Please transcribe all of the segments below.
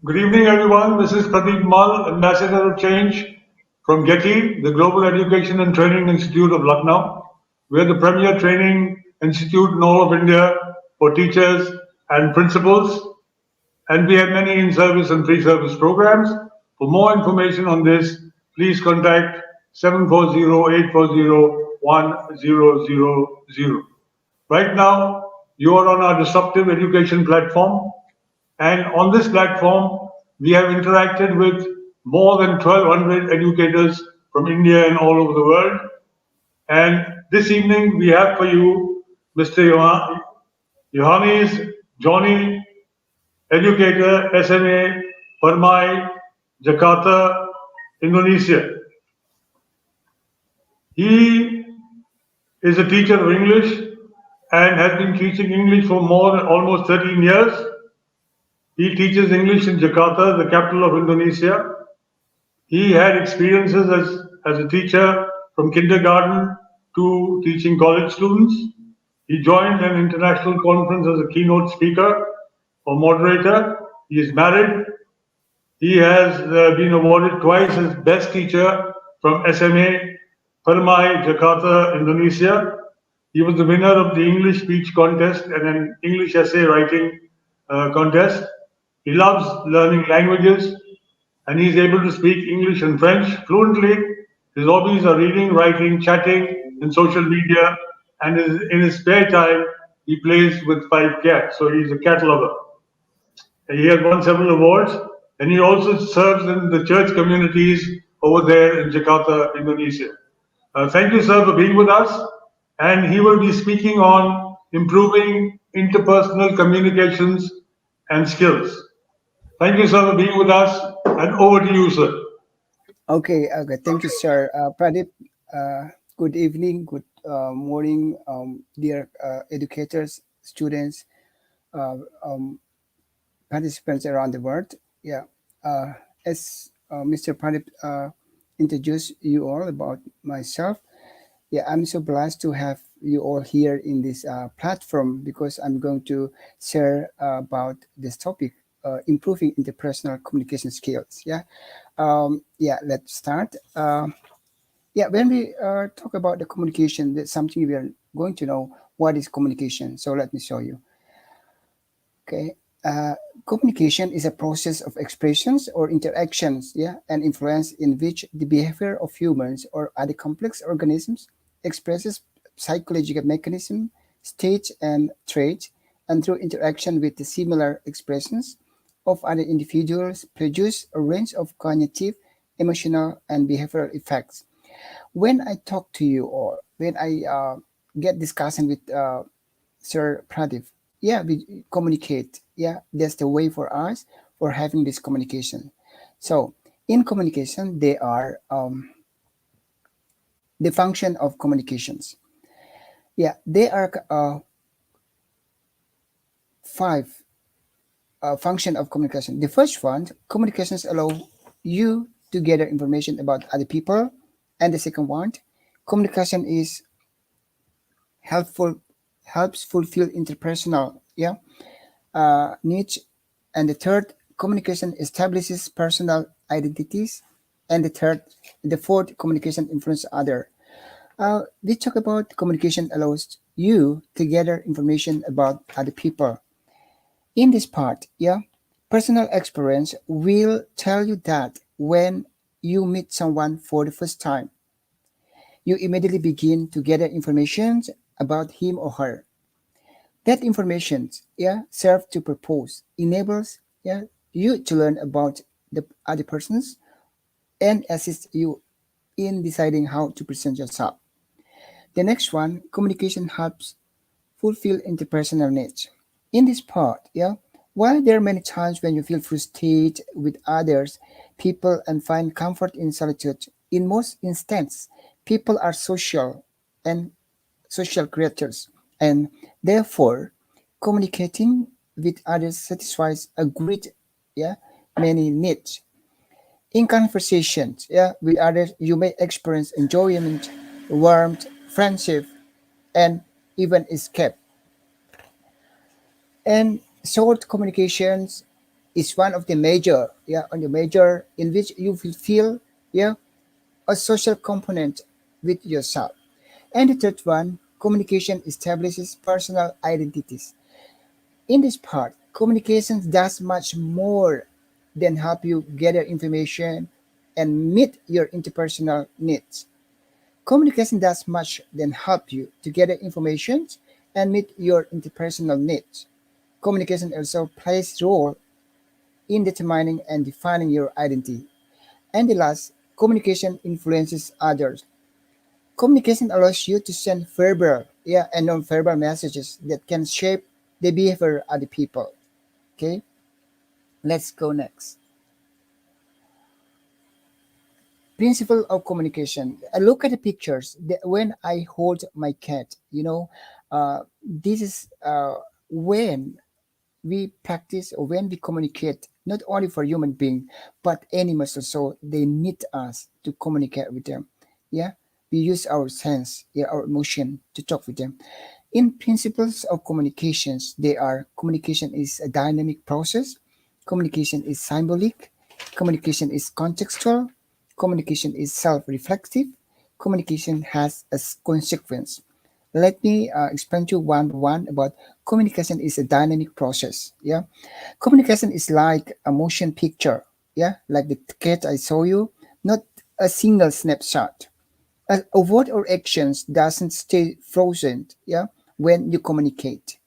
Good evening, everyone. This is Pradeep Mal, Ambassador of Change from GETI, the Global Education and Training Institute of Lucknow. We're the premier training institute in all of India for teachers and principals, and we have many in-service and pre-service programs. For more information on this, please contact 740-840-1000. Right now, you are on our disruptive education platform. And on this platform, we have interacted with more than 1,200 educators from India and all over the world. And this evening, we have for you Mr. Yohanes, Djoni, Educator, SMA, Permai, Jakarta, Indonesia. He is a teacher of English and has been teaching English for more than almost 13 years. He teaches English in Jakarta, the capital of Indonesia. He had experiences as a teacher from kindergarten to teaching college students. He joined an international conference as a keynote speaker or moderator. He is married. He has been awarded twice as best teacher from SMA, Permai, Jakarta, Indonesia. He was the winner of the English speech contest and an English essay writing contest. He loves learning languages and he's able to speak English and French fluently. His hobbies are reading, writing, chatting, and social media. And in his spare time, he plays with 5 cats. So he's a cat lover. He has won several awards, and he also serves in the church communities over there in Jakarta, Indonesia. Thank you, sir, for being with us. And he will be speaking on improving interpersonal communications and skills. Thank you, sir, for being with us, and over to you, sir. Okay. Thank you, sir. Pradeep, good evening, good morning, dear educators, students, uh, um, participants around the world. Yeah. As Mr. Pradeep introduced you all about myself, yeah, I'm so blessed to have you all here in this platform because I'm going to share about this topic, improving interpersonal communication skills. Yeah, let's start. Yeah, when we talk about the communication, that's something we are going to know what is communication. So let me show you. Okay. Uh, Communication is a process of expressions or interactions, yeah, and influence in which the behavior of humans or other complex organisms expresses psychological mechanism, states, and traits, and through interaction with the similar expressions of other individuals produce a range of cognitive, emotional, and behavioral effects. When I talk to you or when I get discussion with Sir Pradeep, yeah, we communicate. Yeah, that's the way for us for having this communication. So in communication, they are the function of communications. Yeah, they are five function of communication. The first one, communications allow you to gather information about other people, and the second one, communication is helpful helps fulfill interpersonal needs, and the third, communication establishes personal identities, and the fourth, communication influences other. We talk about communication allows you to gather information about other people. In this part, yeah, personal experience will tell you that when you meet someone for the first time, you immediately begin to gather information about him or her. That information, yeah, serve to purpose, enables, yeah, you to learn about the other persons and assist you in deciding how to present yourself. The next one, communication helps fulfill interpersonal needs. In this part, yeah, while there are many times when you feel frustrated with others, people and find comfort in solitude, in most instances, people are social and social creatures, and therefore communicating with others satisfies a great, yeah, many needs. In conversations, yeah, with others, you may experience enjoyment, warmth, friendship, and even escape. And short communications is one of the major, on the major in which you will feel, yeah, a social component with yourself. And the third one, communication establishes personal identities. In this part, communication does much more than help you gather information and meet your interpersonal needs. Communication does much than help you to gather information and meet your interpersonal needs. Communication also plays role in determining and defining your identity. And the last, communication influences others. Communication allows you to send verbal, and non-verbal messages that can shape the behavior of the people. Okay, let's go next. Principle of communication. I look at the pictures. When I hold my cat, this is when we practice or when we communicate, not only for human being but animals also. They need us to communicate with them. Yeah, we use our sense, our emotion to talk with them. In principles of communications, they are: communication is a dynamic process, communication is symbolic, communication is contextual, communication is self-reflective, communication has a consequence. Let me explain to you one by one about communication is a dynamic process. Yeah, communication is like a motion picture. Yeah, like the cat I saw you, not a single snapshot. A word or actions doesn't stay frozen. Yeah, when you communicate,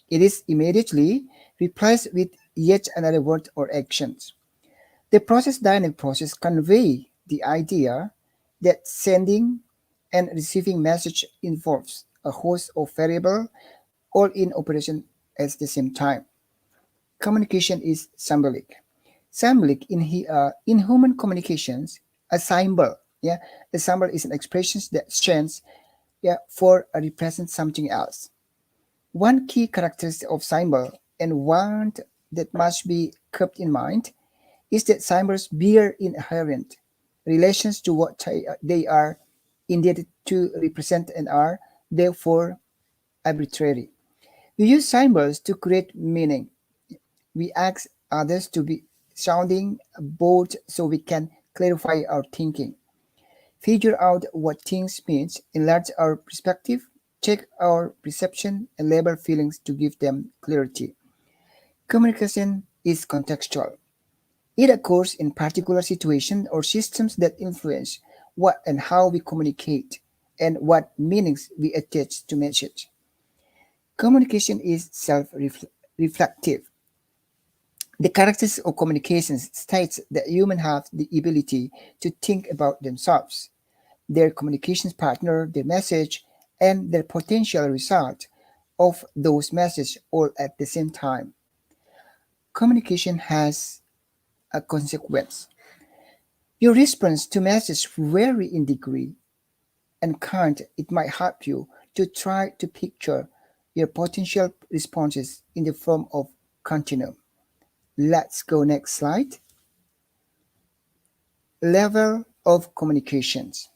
it is immediately replaced with yet another word or actions. The process dynamic process convey the idea that sending and receiving message involves a host of variables all in operation at the same time. Communication is symbolic. Symbolic in human communications, a symbol, a symbol is an expression that stands, for or represents something else. One key characteristic of symbol, and one that must be kept in mind, is that symbols bear inherent relations to what they are intended to represent and are therefore arbitrary. We use symbols to create meaning. We ask others to be sounding bold so we can clarify our thinking, figure out what things means, enlarge our perspective, check our perception, and label feelings to give them clarity. Communication is contextual. It occurs in particular situations or systems that influence what and how we communicate and what meanings we attach to message. Communication is self-reflective. The characteristics of communications states that humans have the ability to think about themselves, their communications partner, their message, and their potential result of those messages all at the same time. Communication has a consequence. Your response to message vary in degree and kind. It might help you to try to picture your potential responses in the form of continuum. Let's go next slide. Level of communications.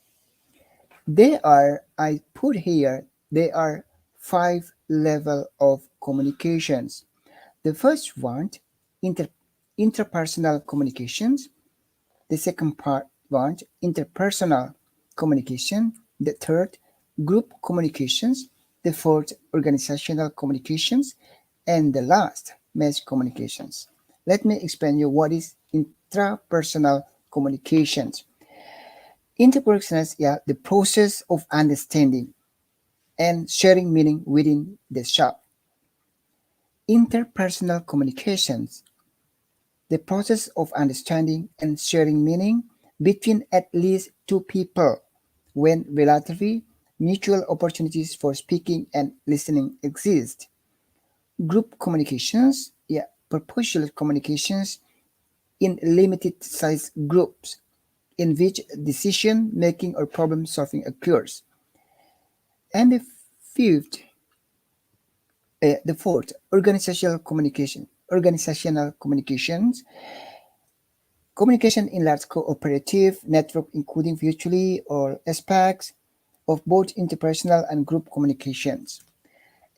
I put here, there are five level of communications. The first one, inter, interpersonal communications. The second part one, interpersonal communication. The third, group communications. The fourth, organizational communications. And the last, mass communications. Let me explain you what is intrapersonal communications. Interpersonal is, the process of understanding and sharing meaning within the shop. Interpersonal communications, the process of understanding and sharing meaning between at least two people when relatively mutual opportunities for speaking and listening exist. Group communications, purposeful communications in limited size groups in which decision making or problem solving occurs. And fifth, the fourth, organizational communication. Organizational communications, communication in large cooperative network including virtually all aspects of both interpersonal and group communications.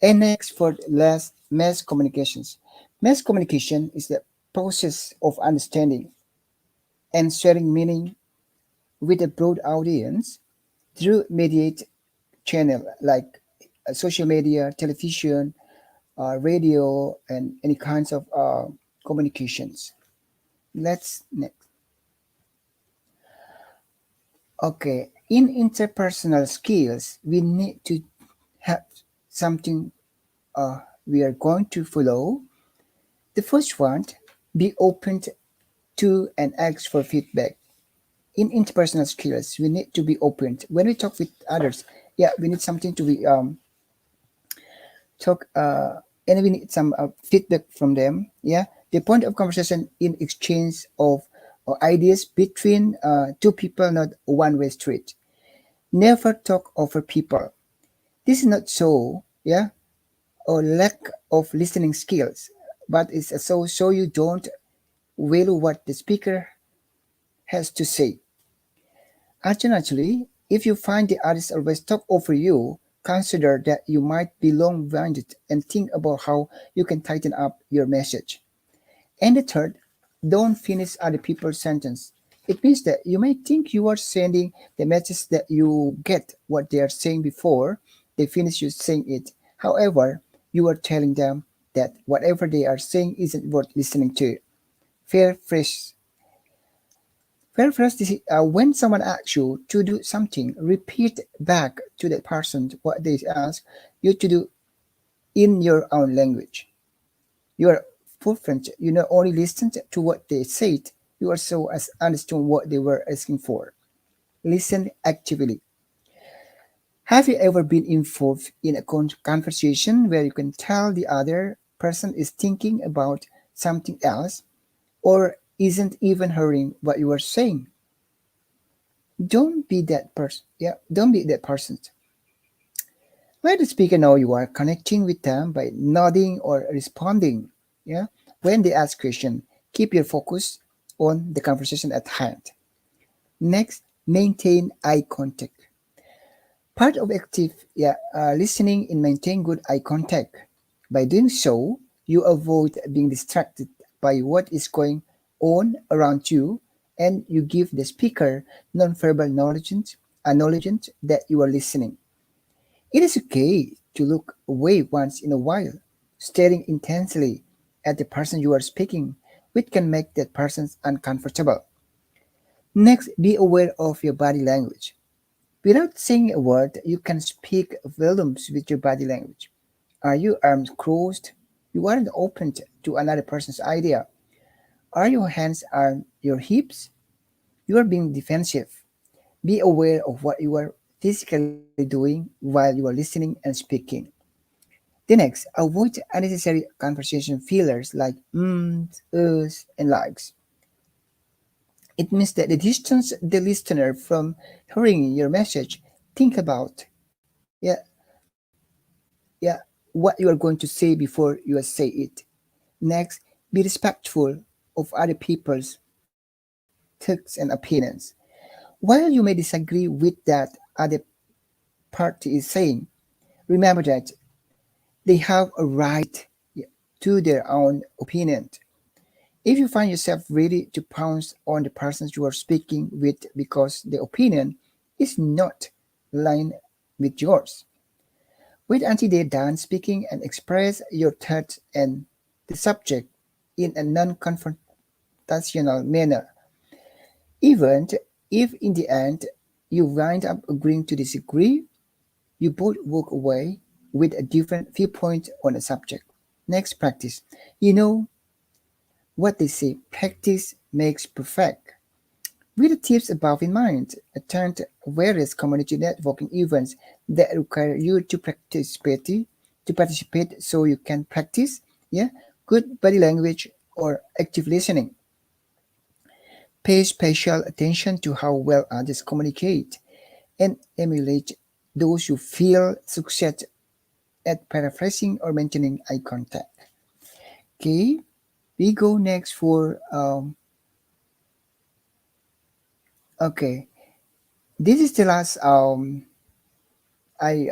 And next for last, mass communications. Mass communication is the process of understanding and sharing meaning with a broad audience through mediate channel like social media, television, radio, and any kinds of communications. Let's next. Okay, in interpersonal skills, we need to have something we are going to follow. The first one, be open to and ask for feedback. In interpersonal skills, we need to be open when we talk with others. Yeah, we need something to be talk and we need some feedback from them. Yeah, the point of conversation in exchange of ideas between two people, not a one-way street. Never talk over people. This is not so, yeah, or lack of listening skills, but it's so you don't value what the speaker has to say. Alternatively, if you find the others always talk over you, consider that you might be long-winded and think about how you can tighten up your message. And the third, don't finish other people's sentence. It means that you may think you are sending the message that you get what they are saying before they finish you saying it. However, you are telling them that whatever they are saying isn't worth listening to. Fair phrase. Fair phrase is when someone asks you to do something, repeat back to that person what they ask you to do in your own language. You are fulfilled. You not only listened to what they said, you also understood what they were asking for. Listen actively. Have you ever been involved in a conversation where you can tell the other person is thinking about something else or isn't even hearing what you are saying? Don't be that person. Yeah, don't be that person. Let the speaker know you are connecting with them by nodding or responding. Yeah. When they ask question, keep your focus on the conversation at hand. Next, maintain eye contact. Part of active listening in maintain good eye contact. By doing so, you avoid being distracted by what is going on around you, and you give the speaker non-verbal knowledge that you are listening. It is okay to look away once in a while, staring intensely at the person you are speaking, which can make that person uncomfortable. Next, be aware of your body language. Without saying a word, you can speak volumes with your body language. Are your arms crossed? You aren't open to another person's idea. Are your hands on your hips? You are being defensive. Be aware of what you are physically doing while you are listening and speaking. The next, avoid unnecessary conversation fillers like ums, us, and likes. It means that the distance the listener from hearing your message, think about, yeah, yeah, what you are going to say before you say it. Next, be respectful of other people's thoughts and opinions. While you may disagree with that other party is saying, remember that they have a right to their own opinion. If you find yourself ready to pounce on the person you are speaking with because the opinion is not aligned with yours, wait until they're done speaking and express your thoughts and the subject in a non confrontational manner. Even if in the end you wind up agreeing to disagree, you both walk away with a different viewpoint on a subject. Next, practice. You know what they say, practice makes perfect. With the tips above in mind, attend various community networking events that require you to participate so you can practice, yeah, good body language or active listening. Pay special attention to how well others communicate and emulate those who feel success at paraphrasing or maintaining eye contact. Okay, we go next for okay. This is the last I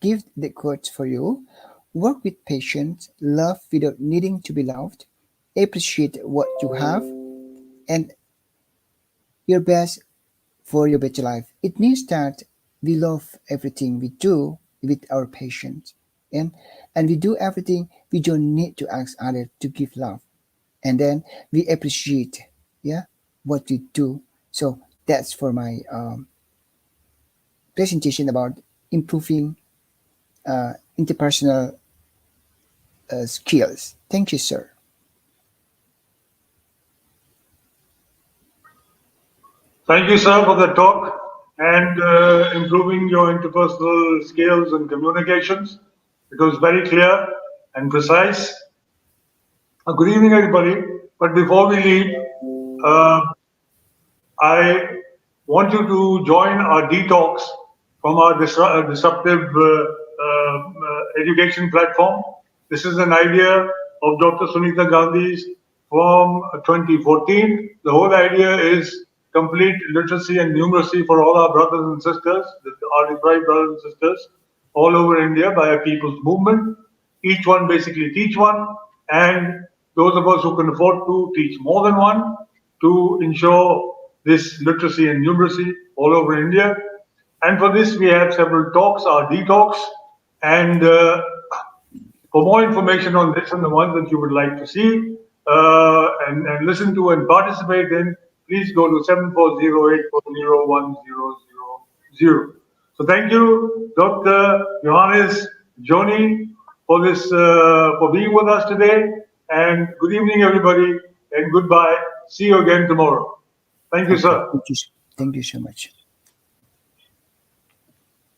give the quotes for you. Work with patience, love without needing to be loved. appreciate what you have, and your best for your better life. It means that we love everything we do with our patients, and and we do everything. We don't need to ask others to give love, and then we appreciate, yeah, what we do. So that's for my presentation about improving interpersonal skills. Thank you, sir. Thank you, sir, for the talk and improving your interpersonal skills and communications. It was very clear and precise. Good evening, everybody. But before we leave, uh, I want you to join our detox from our disruptive education platform. This is an idea of Dr. Sunita Gandhi's from 2014. The whole idea is complete literacy and numeracy for all our brothers and sisters, our deprived brothers and sisters, all over India by a people's movement. Each one basically teach one, and those of us who can afford to teach more than one to ensure this literacy and numeracy all over India. And for this, we have several talks, our detox. And for more information on this and the ones that you would like to see and listen to and participate in, please go to 7408401000. So thank you, Dr. Yohanes, Djoni, for this for being with us today. And good evening, everybody, and goodbye. See you again tomorrow. Thank you, Okay, sir. thank you so much.